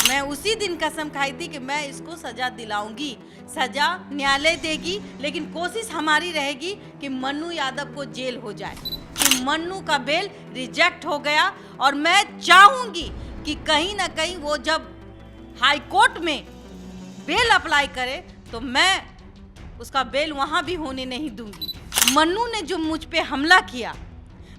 मैं उसी दिन कसम खाई थी कि मैं इसको सजा दिलाऊंगी। सजा न्यायालय देगी, लेकिन कोशिश हमारी रहेगी कि मन्नू यादव को जेल हो जाए। कि मन्नू का बेल रिजेक्ट हो गया और मैं चाहूंगी कि कहीं ना कहीं वो जब हाई कोर्ट में बेल अप्लाई करे तो मैं उसका बेल वहां भी होने नहीं दूंगी। मन्नू ने जो मुझ पे हमला किया,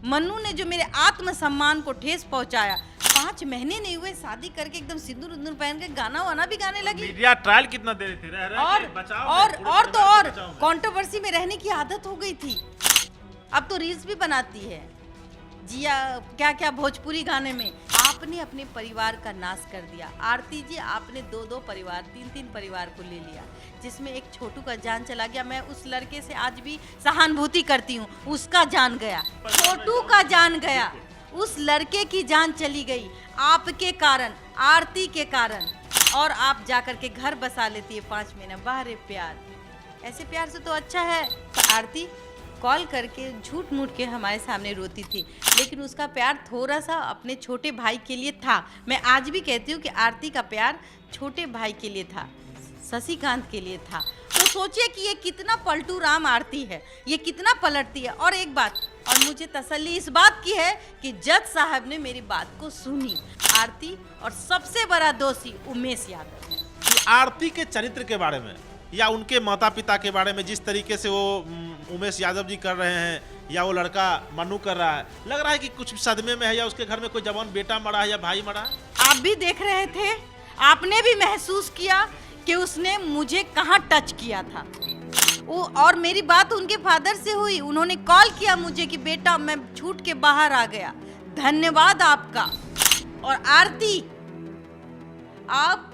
मन्नू ने जो मेरे आत्मसम्मान को ठेस पहुंचाया, 5 महीने नहीं हुए शादी करके एकदम सिंदूर उंदूर पहन के गाना वाना भी गाने लगी। मीडिया ट्रायल कितना दे रही थी, और कंट्रोवर्सी में रहने की आदत हो गई थी। अब तो रील्स भी बनाती है जिया, क्या क्या भोजपुरी गाने में। आपने अपने परिवार का नाश कर दिया आरती जी। आपने 2-2 परिवार, 3-3 परिवार को ले लिया, जिसमें एक छोटू का जान चला गया। मैं उस लड़के से आज भी सहानुभूति करती हूँ। उसका जान गया, छोटू का जान गया, उस लड़के की जान चली गई आपके कारण, आरती के कारण। और आप जाकर के घर बसा लेती है 5 महीने। बाहरे प्यार, ऐसे प्यार से तो अच्छा है। तो आरती कॉल करके झूठ मूठ के हमारे सामने रोती थी, लेकिन उसका प्यार थोड़ा सा अपने छोटे भाई के लिए था। मैं आज भी कहती हूँ कि आरती का प्यार छोटे भाई के लिए था, शशिकांत के लिए था। तो सोचिए कि ये कितना पलटू राम आरती है, ये कितना पलटती है। और एक बात और मुझे तसल्ली इस बात की है कि जज साहब ने मेरी बात को सुनी। आरती और सबसे बड़ा दोषी उमेश यादव है। आरती के चरित्र के बारे में या उनके माता पिता के बारे में जिस तरीके से वो उमेश यादव जी कर रहे हैं या वो लड़का मन्नू कर रहा है, लग रहा है कि कुछ सदमे में है या उसके घर में कोई जवान बेटा मरा है या भाई मरा है। आप भी देख रहे थे, आपने भी महसूस किया कि उसने मुझे कहाँ टच किया था। और मेरी बात उनके फादर से हुई, उन्होंने कॉल किया मुझे कि बेटा मैं छूट के बाहर आ गया। धन्यवाद आपका। और आरती, आप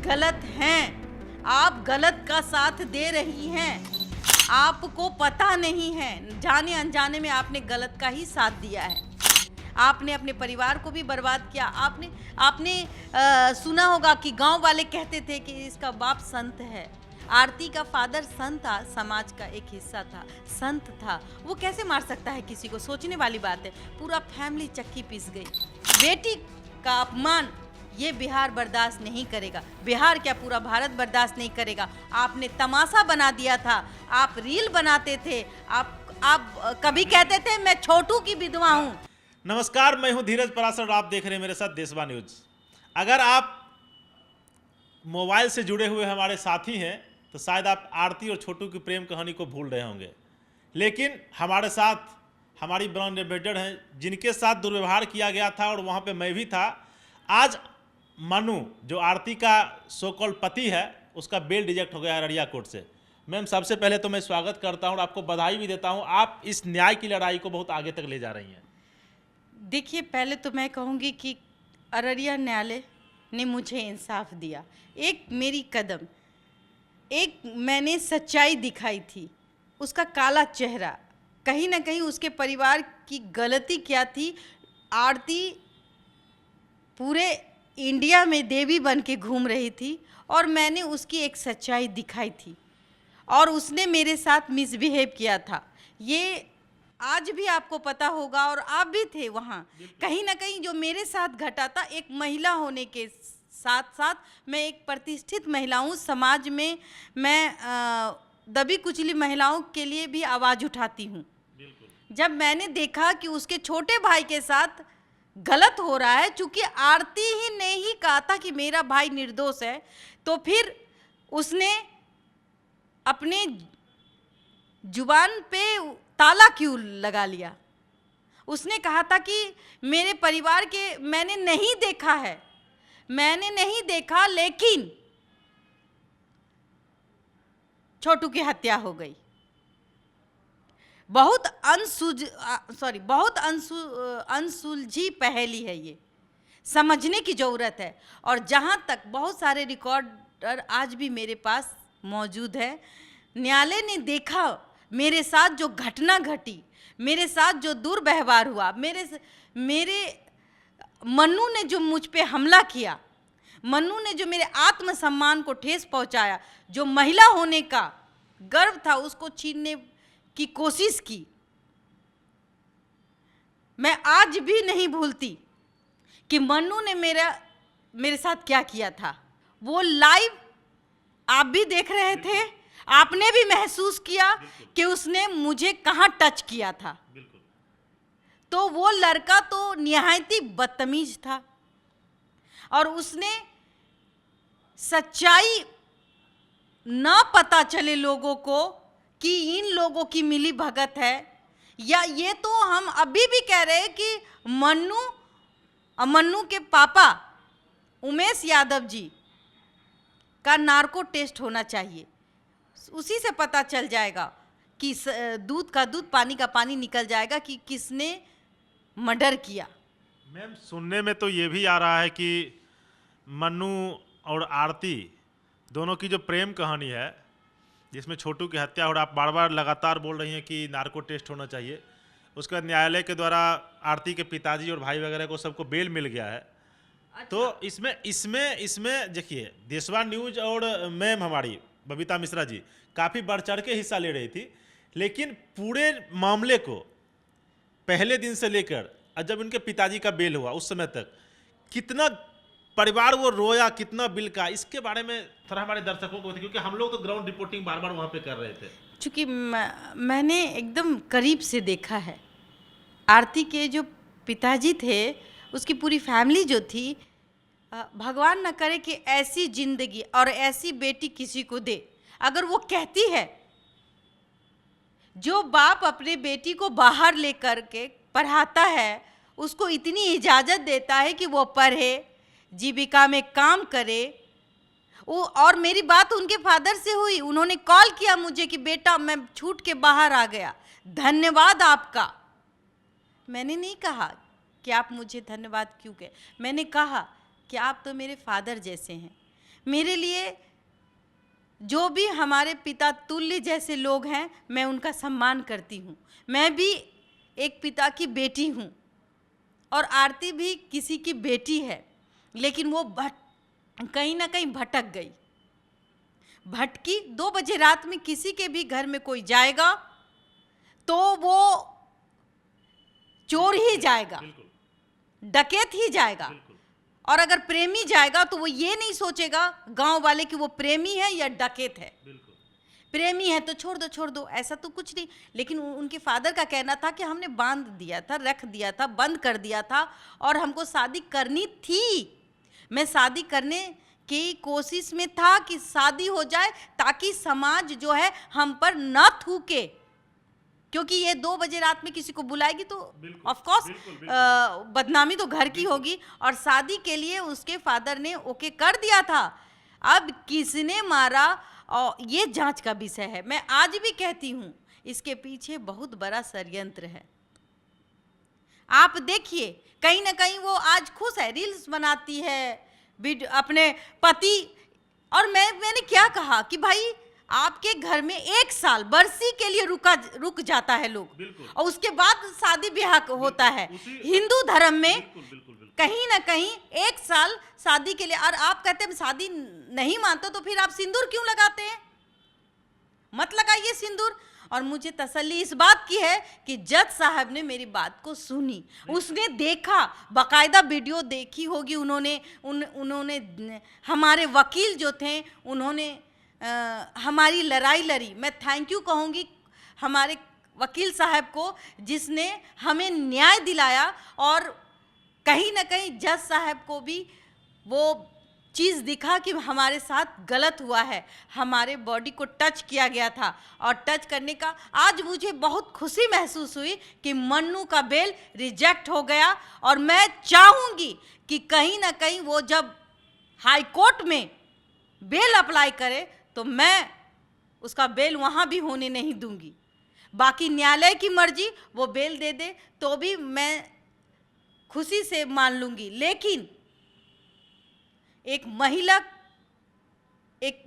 गलत हैं, आप गलत का साथ दे रही हैं। आपको पता नहीं है, जाने अनजाने में आपने गलत का ही साथ दिया है। आपने अपने परिवार को भी बर्बाद किया। आपने सुना होगा कि गांव वाले कहते थे कि इसका बाप संत है। आरती का फादर संत था, समाज का एक हिस्सा था, संत था। वो कैसे मार सकता है किसी को? सोचने वाली बात है। पूरा फैमिली चक्की पीस गई। बेटी का अपमान ये बिहार बर्दाश्त नहीं करेगा। बिहार क्या, पूरा भारत बर्दाश्त नहीं करेगा। आपने तमाशा बना दिया था, आप रील बनाते थे, आप कभी कहते थे मैं छोटू की विधवा हूँ। नमस्कार, मैं हूं धीरज पराशर, आप देख रहे हैं मेरे साथ देशवा न्यूज। अगर आप मोबाइल से जुड़े हुए हमारे साथी हैं तो शायद आप आरती और छोटू की प्रेम कहानी को भूल रहे होंगे, लेकिन हमारे साथ हमारी ब्रांड एम्बेसडर हैं जिनके साथ दुर्व्यवहार किया गया था और वहाँ पे मैं भी था। आज मन्नू जो आरती का सो कॉल्ड पति है, उसका बेल रिजेक्ट हो गया अररिया कोर्ट से। मैम, सबसे पहले तो मैं स्वागत करता हूँ और आपको बधाई भी देता हूँ। आप इस न्याय की लड़ाई को बहुत आगे तक ले जा रही हैं। देखिए, पहले तो मैं कहूँगी कि अररिया न्यायालय ने मुझे इंसाफ दिया। एक मेरी कदम, एक मैंने सच्चाई दिखाई थी, उसका काला चेहरा। कहीं ना कहीं उसके परिवार की गलती क्या थी? आरती पूरे इंडिया में देवी बन के घूम रही थी और मैंने उसकी एक सच्चाई दिखाई थी और उसने मेरे साथ मिसबिहेव किया था। ये आज भी आपको पता होगा और आप भी थे वहाँ। कहीं ना कहीं जो मेरे साथ घटा था, एक महिला होने के साथ साथ मैं एक प्रतिष्ठित महिला हूँ। समाज में मैं दबी कुचली महिलाओं के लिए भी आवाज़ उठाती हूँ। जब मैंने देखा कि उसके छोटे भाई के साथ गलत हो रहा है, चूंकि आरती ही ने ही कहा था कि मेरा भाई निर्दोष है, तो फिर उसने अपने जुबान पे ताला क्यों लगा लिया? उसने कहा था कि मेरे परिवार के मैंने नहीं देखा है, मैंने नहीं देखा, लेकिन छोटू की हत्या हो गई। बहुत अनसुलझी पहेली है, ये समझने की ज़रूरत है। और जहाँ तक बहुत सारे रिकॉर्डर आज भी मेरे पास मौजूद है। न्यायालय ने देखा मेरे साथ जो घटना घटी, मेरे साथ जो दुर्व्यवहार हुआ, मेरे मन्नू ने जो मुझ पे हमला किया, मन्नू ने जो मेरे आत्मसम्मान को ठेस पहुंचाया, जो महिला होने का गर्व था उसको छीनने की कोशिश की। मैं आज भी नहीं भूलती कि मन्नू ने मेरा मेरे साथ क्या किया था, वो लाइव आप भी देख रहे थे, आपने भी महसूस किया कि उसने मुझे कहाँ टच किया था। बिल्कुल। तो वो लड़का तो निहायत ही बदतमीज था और उसने सच्चाई ना पता चले लोगों को कि इन लोगों की मिली भगत है, या ये तो हम अभी भी कह रहे हैं कि मन्नू के पापा उमेश यादव जी का नार्को टेस्ट होना चाहिए, उसी से पता चल जाएगा कि दूध का दूध पानी का पानी निकल जाएगा कि किसने मर्डर किया। मैम सुनने में तो ये भी आ रहा है कि मन्नू और आरती दोनों की जो प्रेम कहानी है जिसमें छोटू की हत्या, और आप बार बार लगातार बोल रही हैं कि नार्को टेस्ट होना चाहिए, उसके बाद न्यायालय के द्वारा आरती के पिताजी और भाई वगैरह को सबको बेल मिल गया है। तो इसमें इसमें इसमें देखिए, देशवा न्यूज और मैम हमारी बबीता मिश्रा जी काफ़ी बढ़ चढ़ के हिस्सा ले रही थी, लेकिन पूरे मामले को पहले दिन से लेकर जब उनके पिताजी का बेल हुआ उस समय तक कितना परिवार वो रोया, कितना बिल का, इसके बारे में थोड़ा हमारे दर्शकों को, क्योंकि हम लोग तो ग्राउंड रिपोर्टिंग बार बार वहाँ पे कर रहे थे। चूँकि मैंने एकदम करीब से देखा है, आरती के जो पिताजी थे, उसकी पूरी फैमिली जो थी, भगवान न करे कि ऐसी जिंदगी और ऐसी बेटी किसी को दे। अगर वो कहती है, जो बाप अपने बेटी को बाहर लेकर के पढ़ाता है, उसको इतनी इजाज़त देता है कि वो पढ़े, जीविका में काम करे, वो, और मेरी बात उनके फादर से हुई, उन्होंने कॉल किया मुझे कि बेटा मैं छूट के बाहर आ गया, धन्यवाद आपका। मैंने नहीं कहा कि आप मुझे धन्यवाद क्यों कहे, मैंने कहा कि आप तो मेरे फादर जैसे हैं। मेरे लिए जो भी हमारे पिता तुल्य जैसे लोग हैं, मैं उनका सम्मान करती हूँ। मैं भी एक पिता की बेटी हूँ और आरती भी किसी की बेटी है, लेकिन वो कहीं ना कहीं भटक गई, भटकी। 2 बजे रात में किसी के भी घर में कोई जाएगा तो वो चोर ही जाएगा, डकैत ही जाएगा, और अगर प्रेमी जाएगा तो वो ये नहीं सोचेगा गांव वाले कि वो प्रेमी है या डकैत है। प्रेमी है तो छोड़ दो, ऐसा तो कुछ नहीं। लेकिन उनके फादर का कहना था कि हमने बांध दिया था, रख दिया था, बंद कर दिया था, और हमको शादी करनी थी। मैं शादी करने की कोशिश में था कि शादी हो जाए ताकि समाज जो है हम पर न थूके, क्योंकि ये 2 बजे रात में किसी को बुलाएगी तो ऑफ कोर्स बदनामी तो घर की होगी, और शादी के लिए उसके फादर ने ओके कर दिया था। अब किसने मारा और ये जांच का विषय है। मैं आज भी कहती हूँ इसके पीछे बहुत बड़ा षड्यंत्र है। आप देखिए, कहीं ना कहीं वो आज खुश है, रील्स बनाती है अपने पति, और मैंने क्या कहा कि भाई आपके घर में 1 साल बरसी के लिए रुक जाता है लोग, और उसके बाद शादी ब्याह होता है। हिंदू धर्म में कहीं ना कहीं 1 साल शादी के लिए, और आप कहते हैं शादी नहीं मानते तो फिर आप सिंदूर क्यों लगाते हैं? मत लगाइए सिंदूर। और मुझे तसल्ली इस बात की है कि जज साहब ने मेरी बात को सुनी, उसने देखा, बाकायदा वीडियो देखी होगी उन्होंने हमारे वकील जो थे उन्होंने हमारी लड़ाई लड़ी। मैं थैंक यू कहूँगी हमारे वकील साहब को जिसने हमें न्याय दिलाया, और कहीं ना कहीं जज साहब को भी वो चीज़ दिखा कि हमारे साथ गलत हुआ है, हमारे बॉडी को टच किया गया था, और टच करने का आज मुझे बहुत खुशी महसूस हुई कि मन्नू का बेल रिजेक्ट हो गया। और मैं चाहूँगी कि कहीं ना कहीं वो जब हाई कोर्ट में बेल अप्लाई करे तो मैं उसका बेल वहाँ भी होने नहीं दूंगी। बाकी न्यायालय की मर्जी, वो बेल दे दे तो भी मैं खुशी से मान लूँगी। लेकिन एक महिला, एक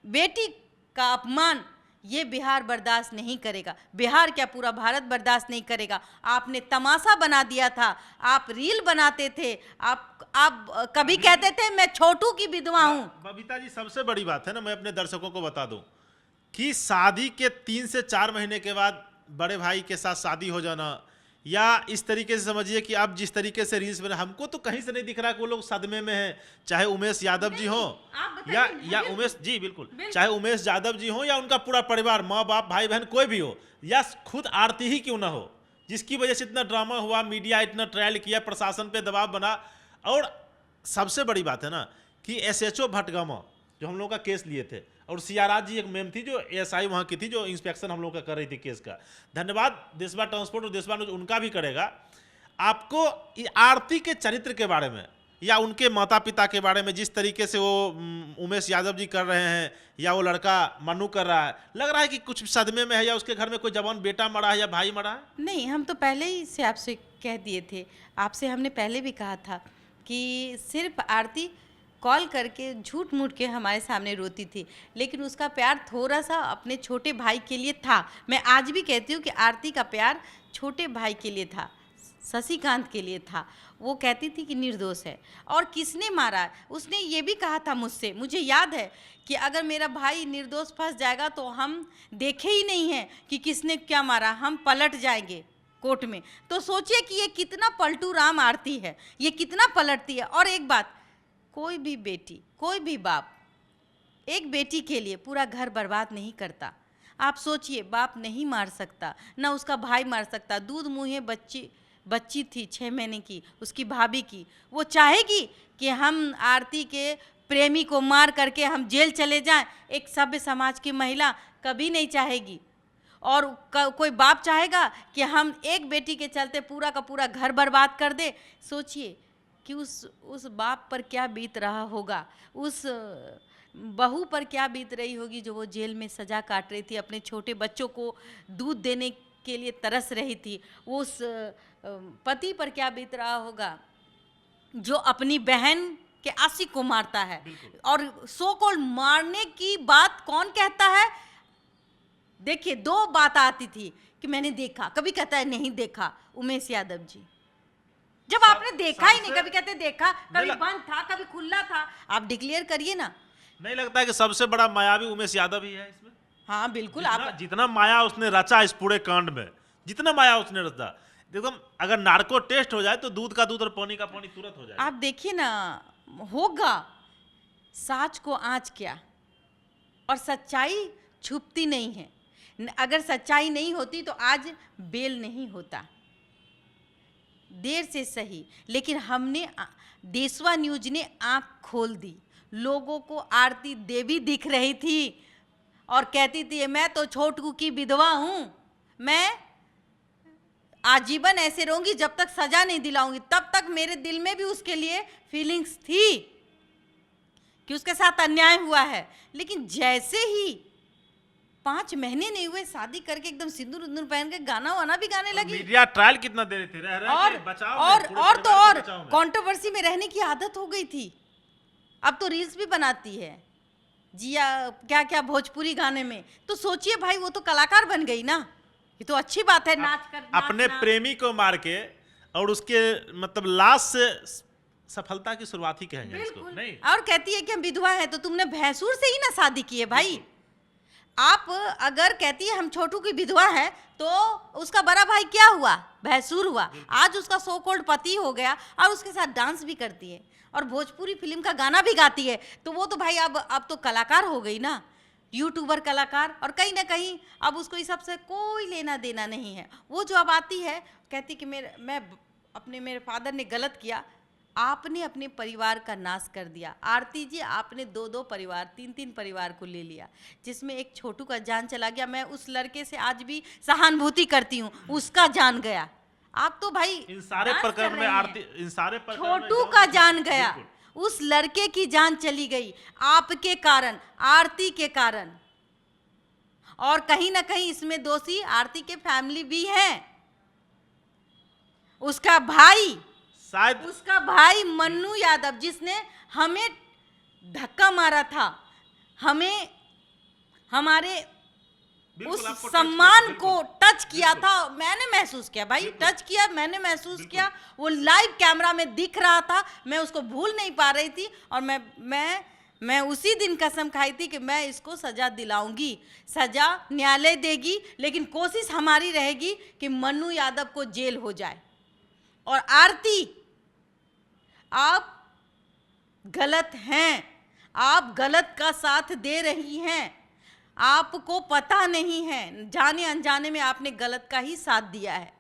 बेटी का अपमान ये बिहार बर्दाश्त नहीं करेगा। बिहार क्या, पूरा भारत बर्दाश्त नहीं करेगा। आपने तमाशा बना दिया था, आप रील बनाते थे, आप कभी कहते थे मैं छोटू की विधवा हूँ। बबीता जी, सबसे बड़ी बात है ना, मैं अपने दर्शकों को बता दूं कि शादी के 3 से 4 महीने के बाद बड़े भाई के साथ शादी हो जाना, या इस तरीके से समझिए कि आप जिस तरीके से रील्स बना, हमको तो कहीं से नहीं दिख रहा कि वो लोग सदमे में हैं, चाहे उमेश यादव जी हो या उमेश जी बिल्कुल, चाहे उमेश यादव जी हो या उनका पूरा परिवार, माँ बाप भाई बहन कोई भी हो, या खुद आरती ही क्यों ना हो, जिसकी वजह से इतना ड्रामा हुआ, मीडिया इतना ट्रायल किया, प्रशासन पे दबाव बना। और सबसे बड़ी बात है ना कि एसएचओ भटगामा जो हम लोग का केस लिए थे, और सियाराज जी एक मैम थी जो एएसआई वहाँ की थी, जो इंस्पेक्शन हम लोग का कर रही थी केस का, धन्यवाद देशवा ट्रांसपोर्ट और देशवा न्यूज उनका भी करेगा। आपको आरती के चरित्र के बारे में या उनके माता पिता के बारे में जिस तरीके से वो उमेश यादव जी कर रहे हैं या वो लड़का मनु कर रहा है, लग रहा है कि कुछ सदमे में है या उसके घर में कोई जवान बेटा मरा है या भाई मरा है? नहीं, हम तो पहले ही से आपसे कह दिए थे, आपसे हमने पहले भी कहा था कि सिर्फ आरती कॉल करके झूठ मूठ के हमारे सामने रोती थी, लेकिन उसका प्यार थोड़ा सा अपने छोटे भाई के लिए था। मैं आज भी कहती हूँ कि आरती का प्यार छोटे भाई के लिए था, शशिकांत के लिए था। वो कहती थी कि निर्दोष है। और किसने मारा, उसने ये भी कहा था मुझसे, मुझे याद है कि अगर मेरा भाई निर्दोष फंस जाएगा तो हम देखे ही नहीं हैं कि किसने क्या मारा, हम पलट जाएंगे कोर्ट में। तो सोचिए कि ये कितना पलटू राम आरती है, ये कितना पलटती है। और एक बात, कोई भी बेटी, कोई भी बाप एक बेटी के लिए पूरा घर बर्बाद नहीं करता। आप सोचिए, बाप नहीं मार सकता, ना उसका भाई मार सकता। दूध मुँहे बच्ची थी 6 महीने की, उसकी भाभी की, वो चाहेगी कि हम आरती के प्रेमी को मार करके हम जेल चले जाएं? एक सभ्य समाज की महिला कभी नहीं चाहेगी। और कोई बाप चाहेगा कि हम एक बेटी के चलते पूरा का पूरा घर बर्बाद कर दे? सोचिए कि उस बाप पर क्या बीत रहा होगा, उस बहू पर क्या बीत रही होगी जो वो जेल में सज़ा काट रही थी, अपने छोटे बच्चों को दूध देने के लिए तरस रही थी। वो उस पति पर क्या बीत रहा होगा जो अपनी बहन के आशिक को मारता है। और सो कॉल्ड मारने की बात कौन कहता है? देखिए, 2 बात आती थी कि मैंने देखा, कभी कहता है नहीं देखा, उमेश यादव जी। जब आपने देखा ही नहीं, कभी कहते देखा, कभी बंद था, कभी खुला था, आप डिक्लेयर करिए ना। नहीं लगता है कि सबसे बड़ा मायावी उमेश यादव ही है इसमें? हाँ बिल्कुल। जितना माया उसने रचा इस पूरे कांड में, जितना माया उसने रचा, देखो अगर नार्को टेस्ट हो जाए तो दूध का दूध और पानी का पानी तुरंत हो जाए। आप देखिए ना, होगा साच को आँच क्या, और सच्चाई छुपती नहीं है। अगर सच्चाई नहीं होती तो आज बेल नहीं होता, देर से सही, लेकिन हमने, देशवा न्यूज ने आंख खोल दी। लोगों को आरती देवी दिख रही थी और कहती थी मैं तो छोटू की विधवा हूँ, मैं आजीवन ऐसे रहूंगी जब तक सजा नहीं दिलाऊंगी। तब तक मेरे दिल में भी उसके लिए फीलिंग्स थी कि उसके साथ अन्याय हुआ है। लेकिन जैसे ही 5 महीने नहीं हुए शादी करके एकदम सिंदूर उंदूर पहन के गाना वाना भी गाने लगी। मीडिया ट्रायल कितना दे रहे थे, और कंट्रोवर्सी में रहने की आदत हो गई थी। अब तो रील्स भी बनाती है जिया, क्या क्या भोजपुरी गाने में। तो सोचिए भाई, वो तो कलाकार बन गई ना, ये तो अच्छी बात है। नाच कर अपने प्रेमी को मार के, और उसके मतलब लास्ट से सफलता की शुरुआत ही कहेंगे इसको। नहीं, और कहती है कि हम विधवा हैं, तो तुमने भैंसूर से ही ना शादी की है भाई। आप अगर कहती है हम छोटू की विधवा है, तो उसका बड़ा भाई क्या हुआ? भैंसूर हुआ। आज उसका सो कॉल्ड पति हो गया और उसके साथ डांस भी करती है और भोजपुरी फिल्म का गाना भी गाती है। तो वो तो भाई अब तो कलाकार हो गई ना, यूट्यूबर कलाकार। और कहीं ना कहीं अब उसको इस सब से कोई लेना देना नहीं है। वो जो अब आती है, कहती कि मेरे फादर ने गलत किया, आपने अपने परिवार का नाश कर दिया। आरती जी, आपने 2-2 परिवार, 3-3 परिवार को ले लिया, जिसमें एक छोटू का जान चला गया। मैं उस लड़के से आज भी सहानुभूति करती हूँ, उसका जान गया। आप तो भाई इन सारे प्रकरण में आरती, इन सारे छोटू का जान गया, उस लड़के की जान चली गई आपके कारण, आरती के कारण। और कहीं ना कहीं इसमें दोषी आरती के फैमिली भी हैं। उसका भाई, शायद उसका भाई मन्नू यादव, जिसने हमें धक्का मारा था, हमें हमारे उस सम्मान को टच किया था। मैंने महसूस किया भाई, टच किया, मैंने महसूस किया। वो लाइव कैमरा में दिख रहा था, मैं उसको भूल नहीं पा रही थी। और मैं मैं उसी दिन कसम खाई थी कि मैं इसको सजा दिलाऊंगी, सजा न्यायालय देगी, लेकिन कोशिश हमारी रहेगी कि मन्नू यादव को जेल हो जाए। और आरती, आप गलत हैं, आप गलत का साथ दे रही हैं, आपको पता नहीं है, जाने अनजाने में आपने गलत का ही साथ दिया है।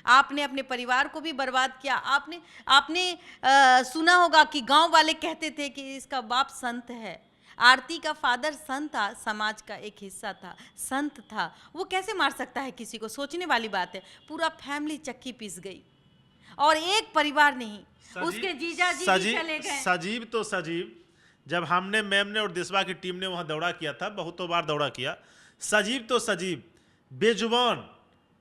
आपने अपने परिवार को भी बर्बाद किया। आपने सुना होगा कि गांव वाले कहते थे कि इसका बाप संत है। आरती का फादर संत था, समाज का एक हिस्सा था, संत था, वो कैसे मार सकता है किसी को? सोचने वाली बात है। पूरा फैमिली चक्की पीस गई और एक परिवार नहीं, उसके जीजा जी भी चले गए। सजीव तो सजीव, जब हमने, मैम ने और देशवा की टीम ने वहां दौड़ा किया था, बहुतों बार दौड़ा किया, सजीव तो सजीव, बेजुबान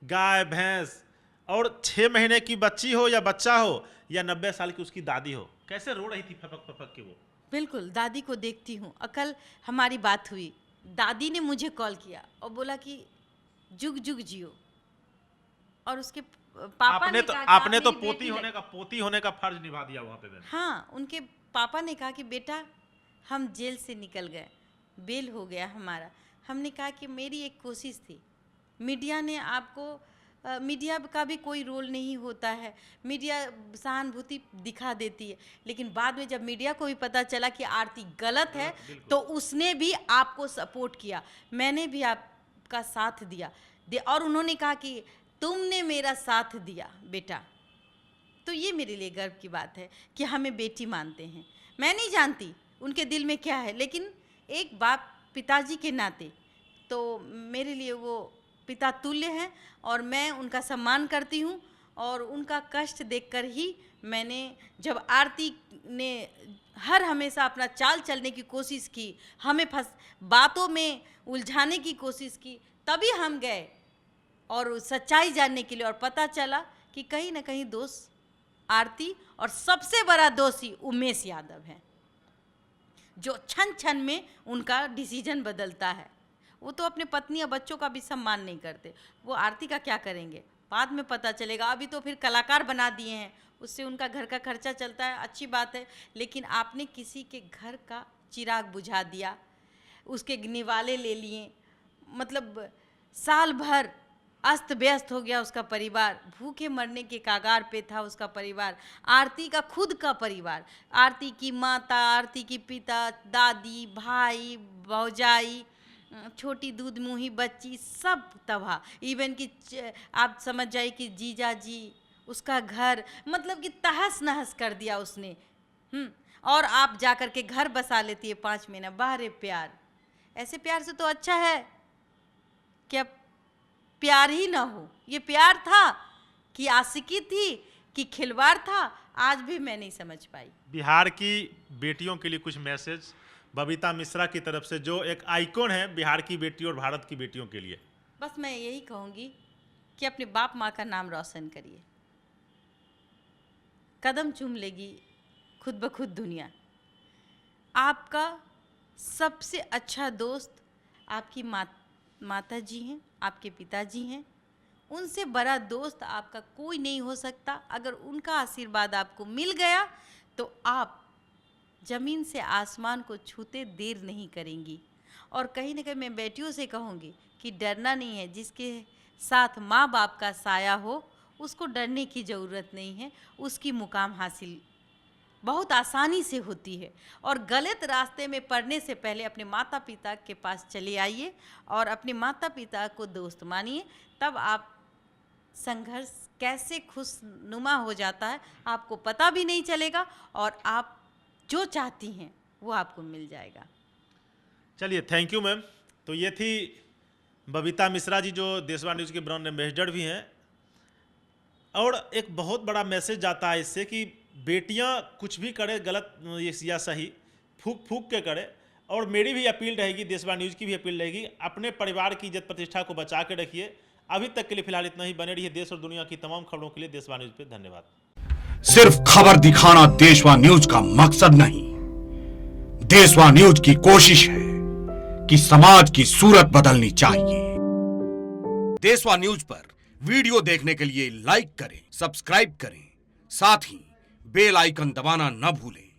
गाय भैंस और 6 महीने की बच्ची हो या बच्चा हो या 90 साल की उसकी दादी हो, कैसे रो रही थी फपक फपक के वो। बिल्कुल, दादी को देखती हूँ। कल हमारी बात हुई, दादी ने मुझे कॉल किया और बोला कि जुग जुग जियो। और उसके पापा आपने ने तो कहा कि आपने आप तो मेरी पोती होने का फर्ज निभा दिया वहां पे मैंने। हाँ, उनके पापा ने कहा कि बेटा हम जेल से निकल गए, बेल हो गया हमारा। हमने कहा कि मेरी एक कोशिश थी, मीडिया ने आपको मीडिया का भी कोई रोल नहीं होता है, मीडिया सहानुभूति दिखा देती है, लेकिन बाद में जब मीडिया को भी पता चला कि आरती गलत है तो उसने भी आपको सपोर्ट किया, मैंने भी आपका साथ दिया और उन्होंने कहा कि तुमने मेरा साथ दिया बेटा। तो ये मेरे लिए गर्व की बात है कि हमें बेटी मानते हैं। मैं नहीं जानती उनके दिल में क्या है, लेकिन एक बाप पिताजी के नाते तो मेरे लिए वो पिता तुल्य हैं और मैं उनका सम्मान करती हूँ। और उनका कष्ट देखकर ही मैंने, जब आरती ने हर हमेशा अपना चाल चलने की कोशिश की, हमें बातों में उलझाने की कोशिश की, तभी हम गए और सच्चाई जानने के लिए, और पता चला कि कहीं ना कहीं दोष आरती और सबसे बड़ा दोषी उमेश यादव है, जो क्षण क्षण में उनका डिसीजन बदलता है। वो तो अपने पत्नी और बच्चों का भी सम्मान नहीं करते, वो आरती का क्या करेंगे बाद में पता चलेगा। अभी तो फिर कलाकार बना दिए हैं, उससे उनका घर का खर्चा चलता है, अच्छी बात है, लेकिन आपने किसी के घर का चिराग बुझा दिया, उसके निवाले ले लिए, मतलब साल भर अस्त व्यस्त हो गया उसका परिवार, भूखे मरने के कागार पे था उसका परिवार, आरती का खुद का परिवार, आरती की माता, आरती की पिता, दादी, भाई, भौजाई, छोटी दूध मुँही बच्ची, सब तबाह। इवन कि आप समझ जाइए कि जीजा जी, उसका घर, मतलब कि तहस नहस कर दिया उसने। और आप जा कर के घर बसा लेती है 5 महीना। बाहरे प्यार, ऐसे प्यार से तो अच्छा है कि अब प्यार ही ना हो। ये प्यार था कि आशिकी थी कि खिलवाड़ था, आज भी मैं नहीं समझ पाई। बिहार की बेटियों के लिए कुछ मैसेज बबीता मिश्रा की तरफ से, जो एक आइकॉन है बिहार की बेटी और भारत की बेटियों के लिए। बस मैं यही कहूँगी कि अपने बाप माँ का नाम रोशन करिए, कदम चूम लेगी खुद ब खुद दुनिया। आपका सबसे अच्छा दोस्त आपकी माता जी हैं, आपके पिताजी हैं, उनसे बड़ा दोस्त आपका कोई नहीं हो सकता। अगर उनका आशीर्वाद आपको मिल गया तो आप ज़मीन से आसमान को छूते देर नहीं करेंगी। और कहीं ना कहीं मैं बेटियों से कहूँगी कि डरना नहीं है, जिसके साथ माँ बाप का साया हो उसको डरने की ज़रूरत नहीं है, उसकी मुकाम हासिल बहुत आसानी से होती है। और गलत रास्ते में पड़ने से पहले अपने माता पिता के पास चले आइए और अपने माता पिता को दोस्त मानिए, तब आप संघर्ष कैसे खुशनुमा हो जाता है आपको पता भी नहीं चलेगा और आप जो चाहती हैं वो आपको मिल जाएगा। चलिए, थैंक यू मैम। तो ये थी बबीता मिश्रा जी, जो देशवा न्यूज़ के ब्रांड एम्बेसडर भी हैं। और एक बहुत बड़ा मैसेज जाता है इससे कि बेटियां कुछ भी करे, गलत या सही, फूक फूक के करे। और मेरी भी अपील रहेगी, देशवा न्यूज़ की भी अपील रहेगी, अपने परिवार की इज्जत प्रतिष्ठा को बचा के रखिए। अभी तक के लिए फिलहाल इतना ही। बने रहिए देश और दुनिया की तमाम खबरों के लिए देशवा न्यूज़ पे। धन्यवाद। सिर्फ खबर दिखाना देशवा न्यूज का मकसद नहीं, देशवा न्यूज की कोशिश है कि समाज की सूरत बदलनी चाहिए। देशवा न्यूज पर वीडियो देखने के लिए लाइक करें, सब्सक्राइब करें, साथ ही बेल आइकन दबाना न भूलें।